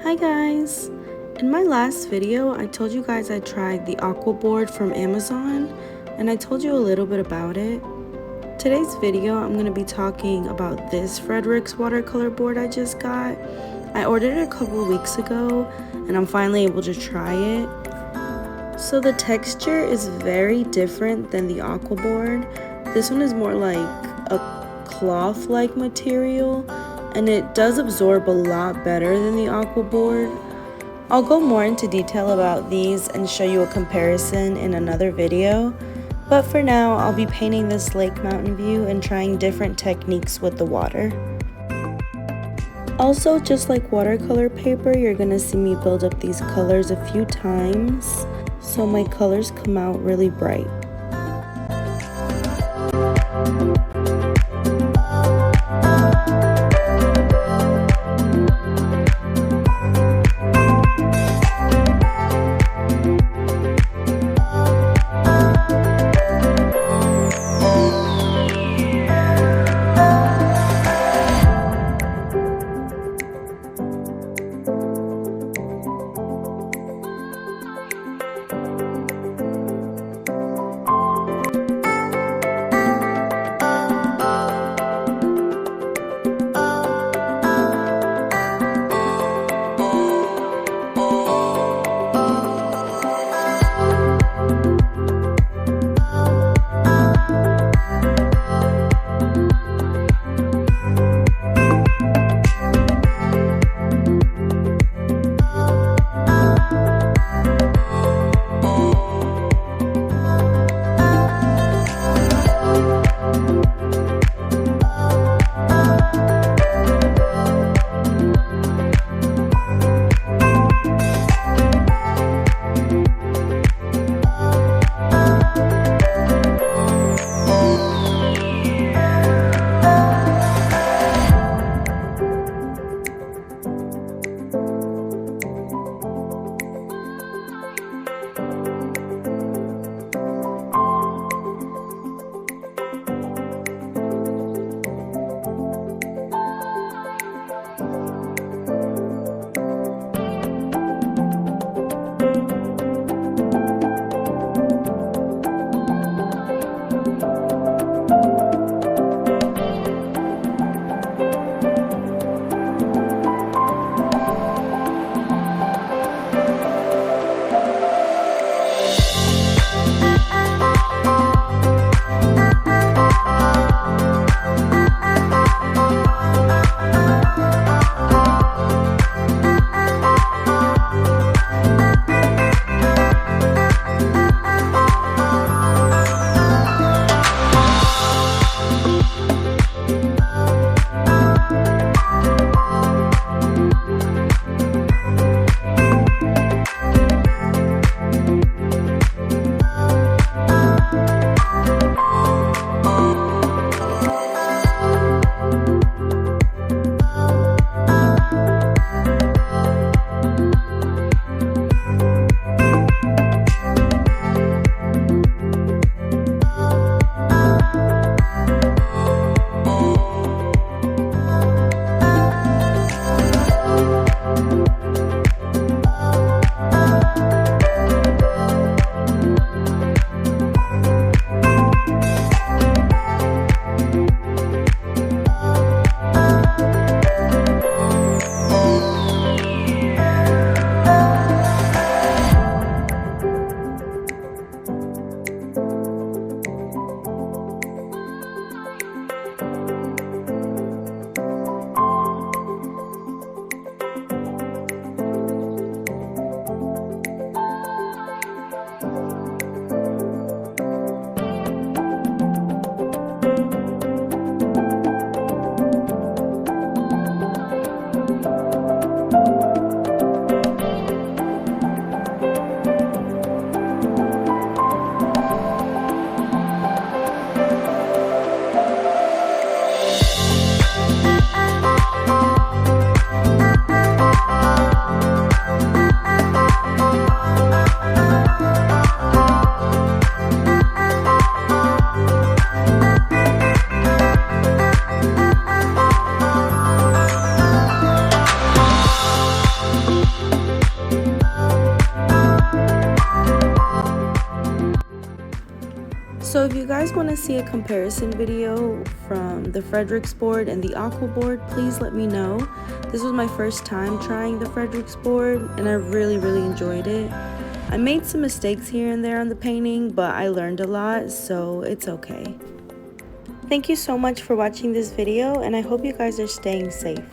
Hi guys! In my last video, I told you guys I tried the aqua board from Amazon, and I told you a little bit about it. Today's video, I'm going to be talking about this Fredrix Watercolor board I just got. I ordered it a couple weeks ago, and I'm finally able to try it. So the texture is very different than the aqua board. This one is more like a cloth-like material, and it does absorb a lot better than the aqua board. I'll go more into detail about these and show you a comparison in another video, but for now I'll be painting this lake mountain view and trying different techniques with the water. Also, just like watercolor paper, you're gonna see me build up these colors a few times so my colors come out really bright. So if you guys want to see a comparison video from the Fredrix board and the aqua board, please let me know. This was my first time trying the Fredrix board and I really enjoyed it. I made some mistakes here and there on the painting, but I learned a lot, so it's okay. Thank you so much for watching this video, and I hope you guys are staying safe.